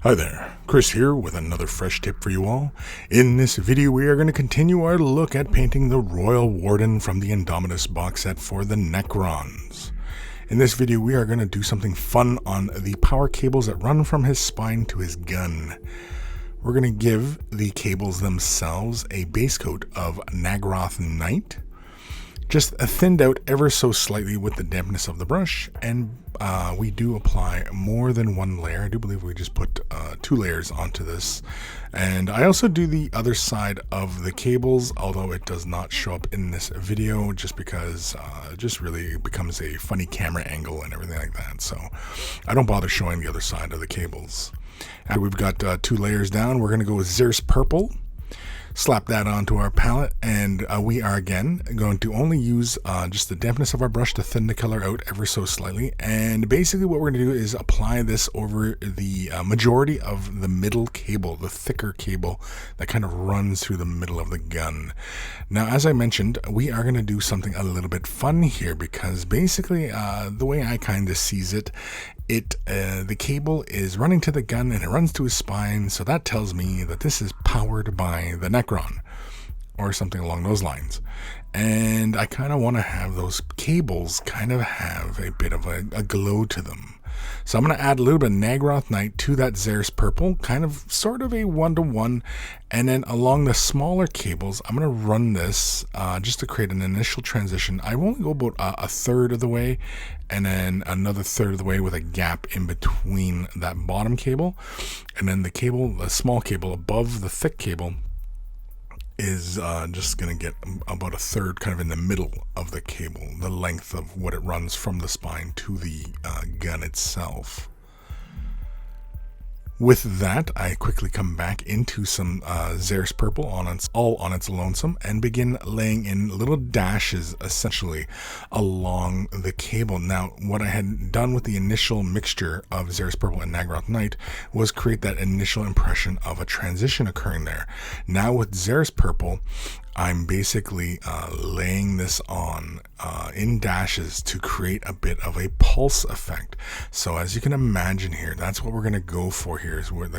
Hi there, Chris here with another fresh tip for you all. In this video we are going to continue our look at painting the Royal Warden from the Indomitus box set for the Necrons. In this video we are going to do something fun on the power cables that run from his spine to his gun. We're going to give the cables themselves a base coat of Nagroth Night, just thinned out ever so slightly with the dampness of the brush, and we do apply more than one layer. I do believe we just put 2 layers onto this, and I also do the other side of the cables, although it does not show up in this video just because it just really becomes a funny camera angle and everything like that, so I don't bother showing the other side of the cables. After we've got 2 layers down, we're going to go with Xeris Purple. Slap that onto our palette, and we are again going to only use just the dampness of our brush to thin the color out ever so slightly. And basically what we're going to do is apply this over the majority of the middle cable, the thicker cable that kind of runs through the middle of the gun. Now, as I mentioned, we are going to do something a little bit fun here, because basically the way I kind of sees it, the cable is running to the gun and it runs to his spine, so that tells me that this is powered by the Necron or something along those lines. And I kind of want to have those cables kind of have a bit of a glow to them. So I'm going to add a little bit of Nagroth Night to that Xeris Purple, kind of sort of a 1-to-1, and then along the smaller cables I'm going to run this just to create an initial transition. I will only go about a third of the way, and then another third of the way with a gap in between that bottom cable, and then the small cable above the thick cable is just going to get about a third kind of in the middle of the cable, the length of what it runs from the spine to the gun itself. With that, I quickly come back into some Xeris Purple all on its lonesome, and begin laying in little dashes essentially along the cable. Now, what I had done with the initial mixture of Xeris Purple and Nagroth Night was create that initial impression of a transition occurring there. Now with Xeris Purple, I'm basically laying this on in dashes to create a bit of a pulse effect. So as you can imagine here, that's what we're going to go for here, is we're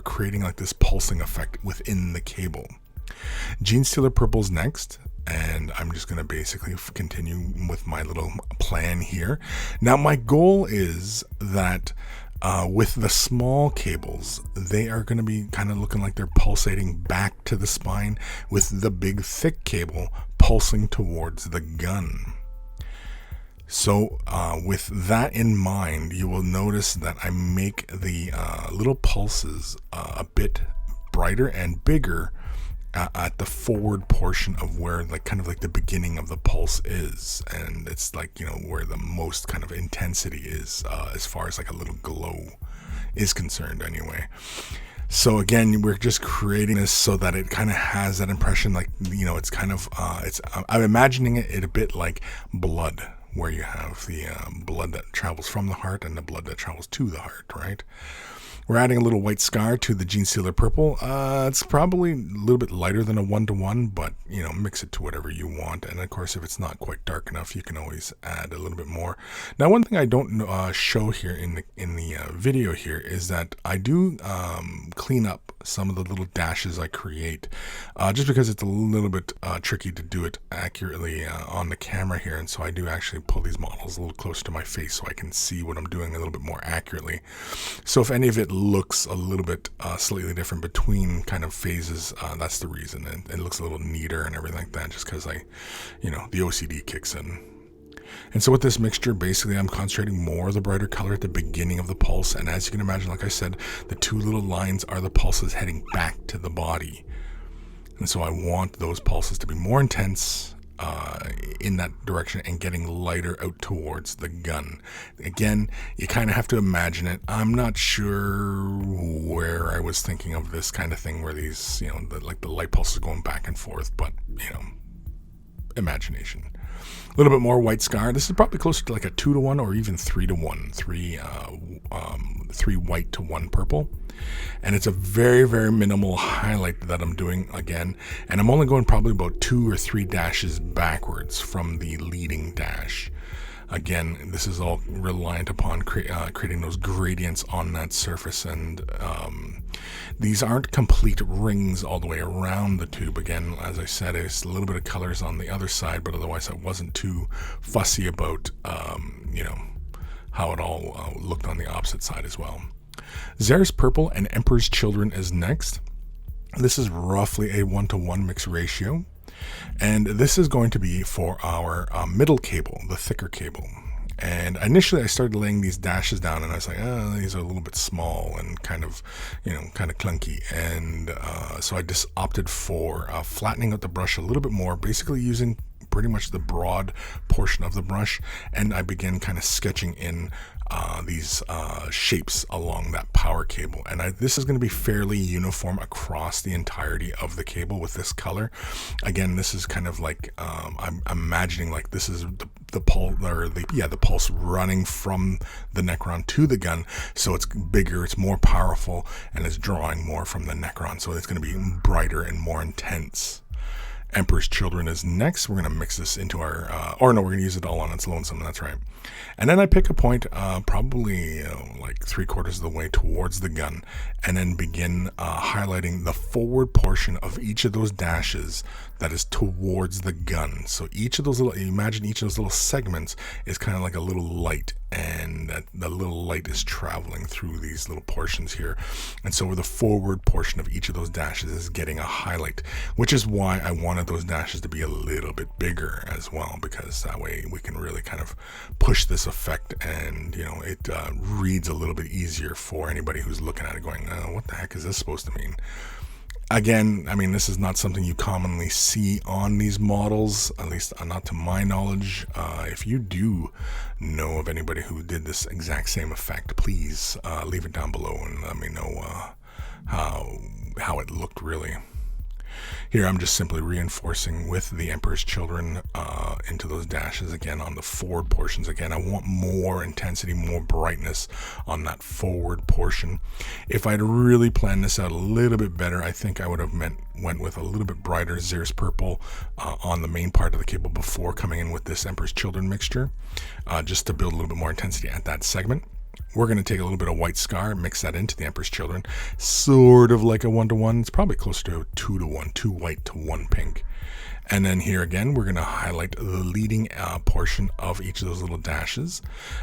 creating like this pulsing effect within the cable. Genestealer Purple's next, and I'm just going to basically continue with my little plan here. Now my goal is that with the small cables, they are going to be kind of looking like they're pulsating back to the spine, with the big thick cable pulsing towards the gun. So with that in mind, you will notice that I make the little pulses a bit brighter and bigger at the forward portion of where kind of the beginning of the pulse is, and it's where the most kind of intensity is as far as a little glow is concerned anyway. So again, we're just creating this so that it kind of has that impression, it's kind of I'm imagining it a bit like blood, where you have the blood that travels from the heart and the blood that travels to the heart, right? We're adding a little white scar to the Genestealer Purple. It's probably a little bit lighter than a 1-to-1, but mix it to whatever you want. And of course, if it's not quite dark enough, you can always add a little bit more. Now, one thing I don't show here in the video here is that I do clean up some of the little dashes I create, just because it's a little bit tricky to do it accurately on the camera here. And so I do actually pull these models a little closer to my face so I can see what I'm doing a little bit more accurately. So if any of it looks a little bit slightly different between kind of phases, that's the reason. And it looks a little neater and everything like that, just because the OCD kicks in. And so with this mixture, basically I'm concentrating more of the brighter color at the beginning of the pulse, and as you can imagine, like I said, the 2 little lines are the pulses heading back to the body. And so I want those pulses to be more intense in that direction and getting lighter out towards the gun. Again, you kind of have to imagine it. I'm not sure where I was thinking of this kind of thing, where these, the light pulses going back and forth, but imagination. A little bit more white scar. This is probably closer to a 2-to-1 or even 3-to-1. 3 white to 1 purple. And it's a very, very minimal highlight that I'm doing again. And I'm only going probably about 2 or 3 dashes backwards from the leading dash. Again, this is all reliant upon creating those gradients on that surface, and these aren't complete rings all the way around the tube. Again, as I said, it's a little bit of colors on the other side, but otherwise I wasn't too fussy about, how it all looked on the opposite side as well. Xeris Purple and Emperor's Children is next. This is roughly a 1-to-1 mix ratio. And this is going to be for our middle cable, the thicker cable. And initially I started laying these dashes down and I was like, these are a little bit small and kind of clunky. And so I just opted for flattening out the brush a little bit more, basically using pretty much the broad portion of the brush. And I began kind of sketching in these shapes along that power cable, and this is going to be fairly uniform across the entirety of the cable with this color. Again, this is kind of like I'm imagining like this is the pulse, or the pulse running from the Necron to the gun, so it's bigger, it's more powerful, and it's drawing more from the Necron, so it's going to be brighter and more intense. Emperor's Children is next. We're going to mix this into our, we're going to use it all on its lonesome, that's right. And then I pick a point probably like 3/4 of the way towards the gun, and then begin highlighting the forward portion of each of those dashes that is towards the gun. So each of those imagine each of those little segments is kind of like a little light, and the little light is traveling through these little portions here. And so the forward portion of each of those dashes is getting a highlight, which is why I wanted those dashes to be a little bit bigger as well, because that way we can really kind of push this effect, and it reads a little bit easier for anybody who's looking at it going, what the heck is this supposed to mean? Again, I mean, this is not something you commonly see on these models, at least not to my knowledge. If you do know of anybody who did this exact same effect, please leave it down below and let me know how it looked really. Here I'm just simply reinforcing with the Emperor's Children into those dashes again on the forward portions. Again, I want more intensity, more brightness on that forward portion. If I'd really planned this out a little bit better, I think I would have went with a little bit brighter Xeris Purple on the main part of the cable before coming in with this Emperor's Children mixture, just to build a little bit more intensity at that segment. We're going to take a little bit of White Scar, mix that into the Emperor's Children, sort of like a 1-to-1. It's probably closer to a 2-to-1, 2 white to 1 pink. And then here again, we're going to highlight the leading portion of each of those little dashes.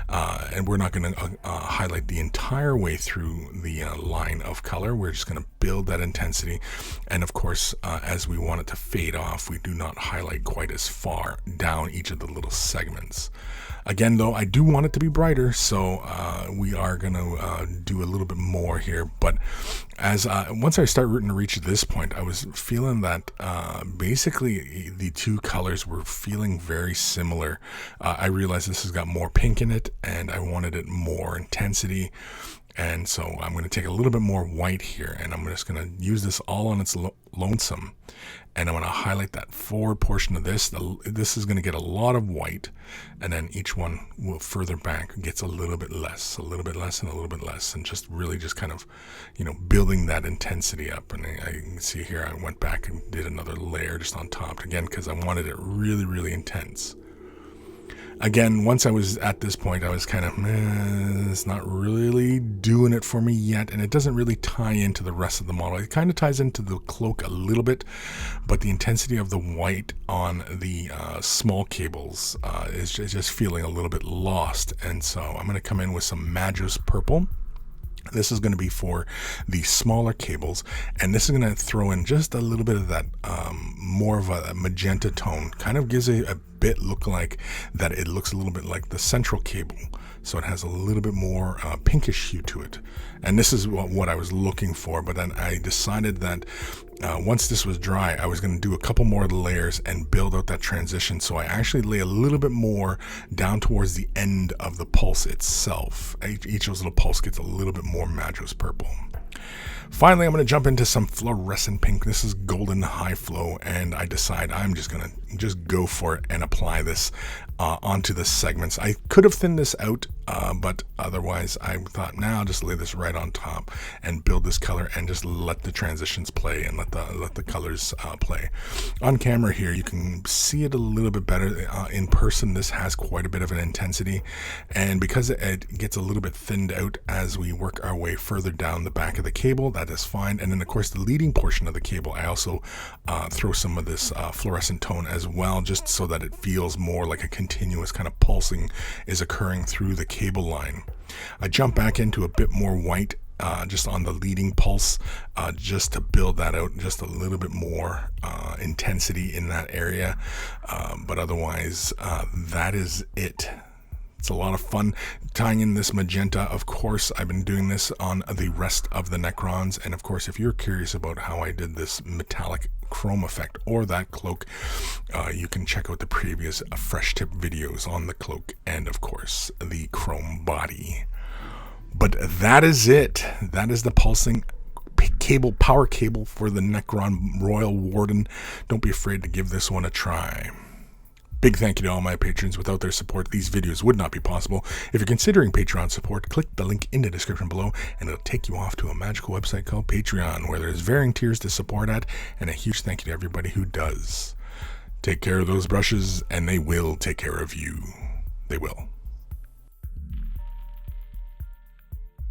And we're not going to highlight the entire way through the line of color. We're just going to build that intensity. And of course, as we want it to fade off, we do not highlight quite as far down each of the little segments. Again, though, I do want it to be brighter, so we are going to do a little bit more here. But as once I start to reach this point, I was feeling that basically the two colors were feeling very similar. I realized this has got more pink in it, and I wanted it more intensity. And so I'm going to take a little bit more white here, and I'm just going to use this all on its lonesome. And I'm going to highlight that forward portion of this. This is going to get a lot of white, and then each one will further back gets a little bit less, and a little bit less, and just really just kind of, building that intensity up. And I can see here I went back and did another layer just on top again because I wanted it really, really intense. Again, once I was at this point, I was kind of, it's not really doing it for me yet, and it doesn't really tie into the rest of the model. It kind of ties into the cloak a little bit, but the intensity of the white on the small cables is just feeling a little bit lost, and so I'm going to come in with some Magos Purple. This is going to be for the smaller cables, and this is going to throw in just a little bit of that more of a magenta tone. Kind of gives a bit look like that it looks a little bit like the central cable, so it has a little bit more pinkish hue to it. And this is what I was looking for, but then I decided that once this was dry, I was going to do a couple more layers and build out that transition. So I actually lay a little bit more down towards the end of the pulse itself. Each of those little pulse gets a little bit more Magos Purple. Finally, I'm going to jump into some fluorescent pink. This is Golden High Flow, and I decide I'm just going to go for it and apply this onto the segments. I could have thinned this out but otherwise I thought, now I'll just lay this right on top and build this color and just let the transitions play and let the colors play. On camera here you can see it a little bit better. In person this has quite a bit of an intensity, and because it gets a little bit thinned out as we work our way further down the back of the cable, that is fine. And then of course the leading portion of the cable, I also throw some of this fluorescent tone as well, just so that it feels more like a continuous kind of pulsing is occurring through the cable line. I jump back into a bit more white just on the leading pulse, just to build that out just a little bit more intensity in that area, but otherwise that is it. It's a lot of fun tying in this magenta. Of course, I've been doing this on the rest of the Necrons, and of course if you're curious about how I did this metallic chrome effect or that cloak, you can check out the previous fresh tip videos on the cloak and of course the chrome body. But that is it. That is the pulsing power cable for the Necron Royal Warden. Don't be afraid to give this one a try. Big thank you to all my patrons. Without their support, these videos would not be possible. If you're considering Patreon support, click the link in the description below and it'll take you off to a magical website called Patreon, where there's varying tiers to support at, and a huge thank you to everybody who does. Take care of those brushes and they will take care of you. They will.